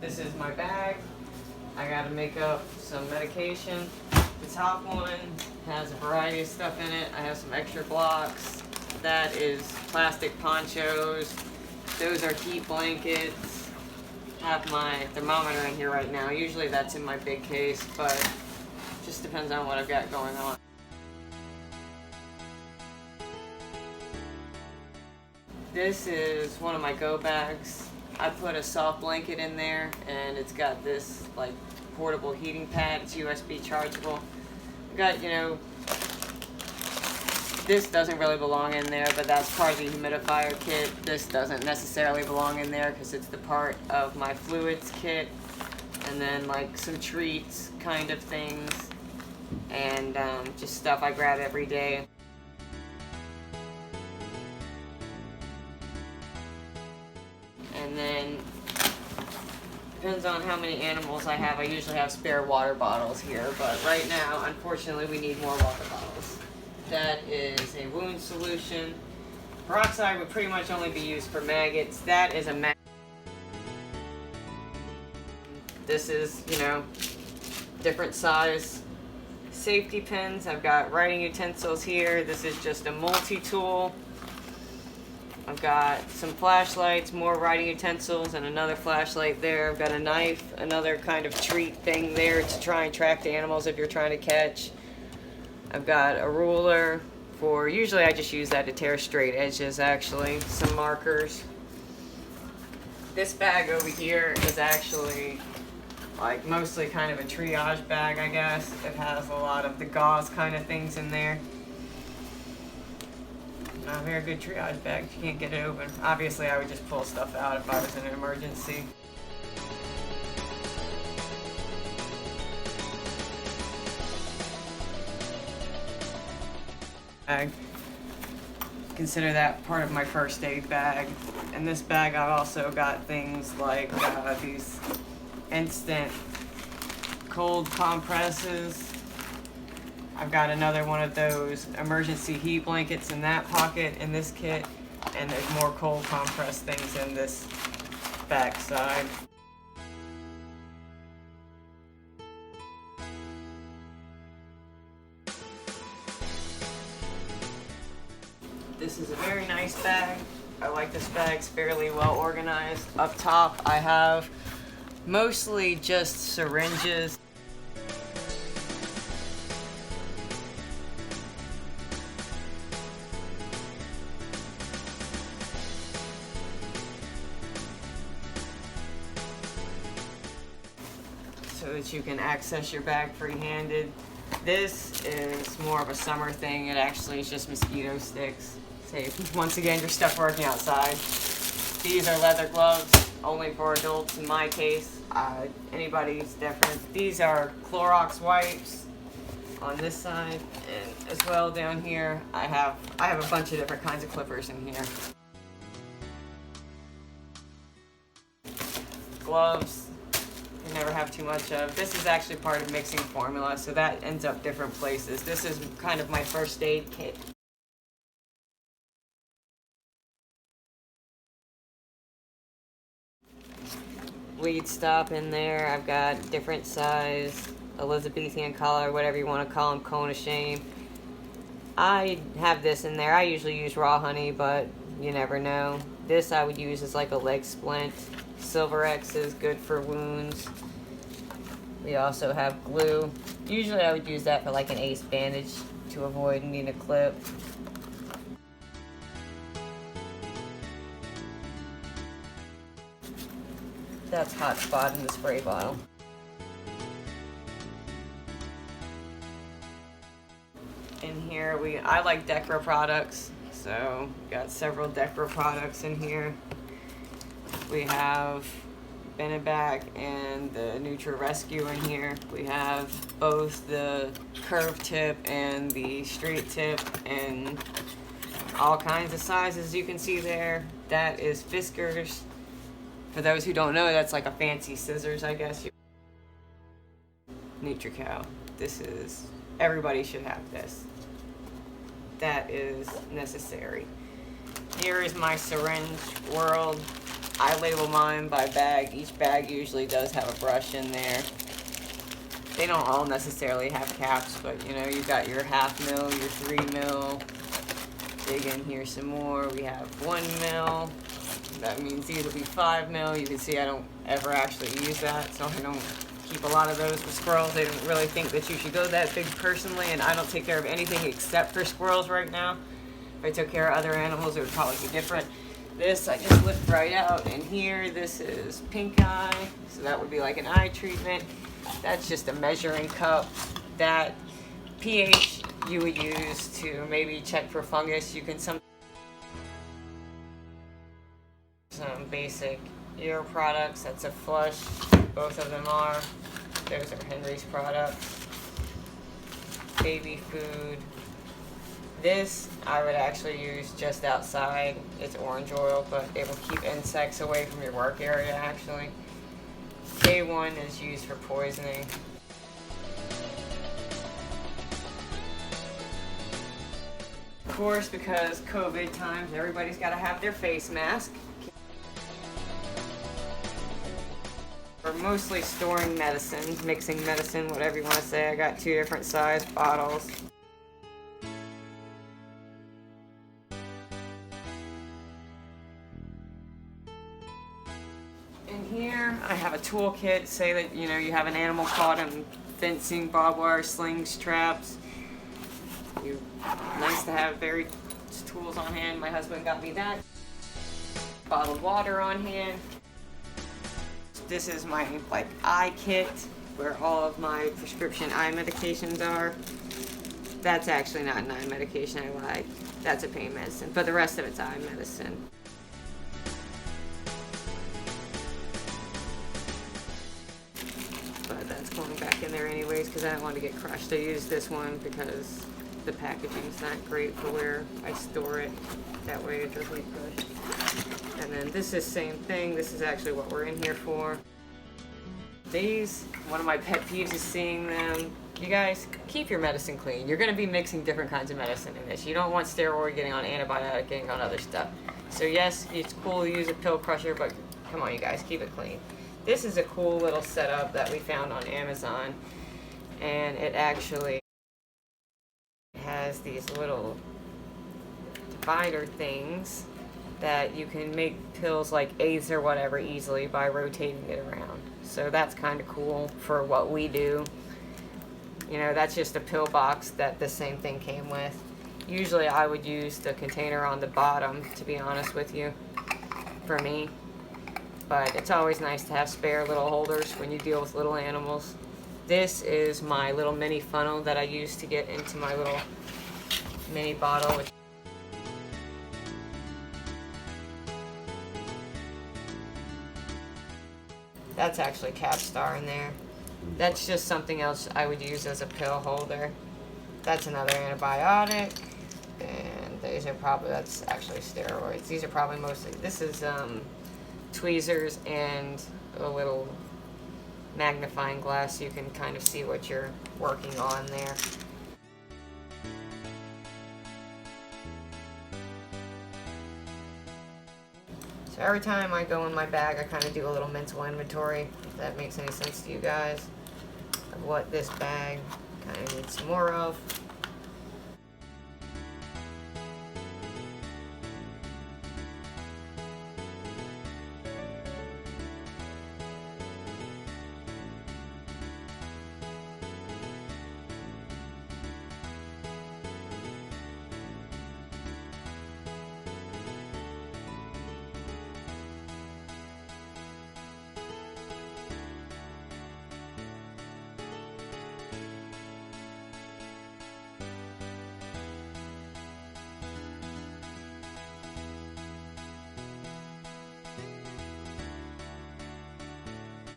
This is my bag. I gotta make up some medication. The top one has a variety of stuff in it. I have some extra blocks. That is plastic ponchos. Those are heat blankets. Have my thermometer in here right now. Usually that's in my big case, but just depends on what I've got going on. This is one of my go bags. I put a soft blanket in there, and it's got this like portable heating pad. It's USB chargeable. Got, this doesn't really belong in there, but that's part of the humidifier kit. This doesn't necessarily belong in there because it's the part of my fluids kit, and then like some treats kind of things, and just stuff I grab every day. And then, depends on how many animals I have. I usually have spare water bottles here, but right now, unfortunately, we need more water bottles. That is a wound solution. Peroxide would pretty much only be used for maggots. That is a maggot. This is, different size safety pins. I've got writing utensils here. This is just a multi-tool. I've got some flashlights, more writing utensils, and another flashlight there. I've got a knife, another kind of treat thing there to try and track the animals if you're trying to catch. I've got a ruler for, usually I just use that to tear straight edges actually. Some markers. This bag over here is actually like mostly kind of a triage bag, I guess. It has a lot of the gauze kind of things in there. Not a very good triage bag if you can't get it open. Obviously, I would just pull stuff out if I was in an emergency. Bag. Consider that part of my first aid bag. In this bag, I've also got things like these instant cold compresses. I've got another one of those emergency heat blankets in that pocket in this kit, and there's more cold compress things in this back side. This is a very nice bag. I like this bag. It's fairly well organized. Up top I have mostly just syringes. So that you can access your bag free-handed. This is more of a summer thing. It actually is just mosquito sticks. Safe. Once again, you're stuck working outside. These are leather gloves, only for adults in my case. Anybody's different. These are Clorox wipes on this side, and as well down here I have a bunch of different kinds of clippers in here. Gloves. You never have too much of. This is actually part of mixing formula, so that ends up different places. This is kind of my first aid kit. Bleed stop in there. I've got different size Elizabethan collar, whatever you want to call them, cone of shame. I have this in there. I usually use raw honey, but you never know. This I would use as like a leg splint. Silver X is good for wounds. We also have glue. Usually I would use that for like an ace bandage to avoid needing a clip. That's Hot Spot in the spray bottle. In here I like Decra products, so got several Decra products in here. We have Benebac and the Nutra Rescue in here. We have both the curved tip and the straight tip and all kinds of sizes you can see there. That is Fiskars. For those who don't know, that's like a fancy scissors, I guess. NutriCal. This is, everybody should have this. That is necessary. Here is my syringe world. I label mine by bag. Each bag usually does have a brush in there. They don't all necessarily have caps, but you know, you've got your 1/2 mil, your 3 mil. Dig in here some more. We have 1 mil. That means these will be 5 mil. You can see I don't ever actually use that, so I don't keep a lot of those for squirrels. They don't really think that you should go that big personally, and I don't take care of anything except for squirrels right now. If I took care of other animals, it would probably be different. This I just lift right out, and here this is pink eye, so that would be like an eye treatment. That's just a measuring cup. That pH you would use to maybe check for fungus. You can some basic ear products. That's a flush. Both of them are. Those are Henry's products. Baby food. This I would actually use just outside. It's orange oil, but it will keep insects away from your work area actually. K1 is used for poisoning. Of course, because COVID times, everybody's got to have their face mask. We're mostly storing medicine, mixing medicine, whatever you want to say. I got 2 different size bottles. In here, I have a toolkit. Say that you know you have an animal caught in fencing, barbed wire, slings, traps. Nice to have various tools on hand. My husband got me that. Bottled water on hand. This is my eye kit where all of my prescription eye medications are. That's actually not an eye medication, I lied. That's a pain medicine, but the rest of it's eye medicine. But that's going back in there anyways because I don't want to get crushed. I use this one because the packaging's not great for where I store it. That way it doesn't get crushed. And then this is same thing. This is actually what we're in here for. These, one of my pet peeves is seeing them. You guys, keep your medicine clean. You're going to be mixing different kinds of medicine in this. You don't want steroid getting on antibiotic, getting on other stuff. So yes, it's cool to use a pill crusher, but come on you guys, keep it clean. This is a cool little setup that we found on Amazon. And it actually has these little divider things that you can make pills like eighths or whatever easily by rotating it around. So that's kind of cool for what we do. You know, that's just a pill box that the same thing came with. Usually I would use the container on the bottom, to be honest with you, for me. But it's always nice to have spare little holders when you deal with little animals. This is my little mini funnel that I use to get into my little mini bottle. That's actually Capstar in there. That's just something else I would use as a pill holder. That's another antibiotic. And these are probably, that's actually steroids. These are probably mostly, this is tweezers and a little magnifying glass so you can kind of see what you're working on there. So every time I go in my bag, I kind of do a little mental inventory, if that makes any sense to you guys, of what this bag kind of needs some more of.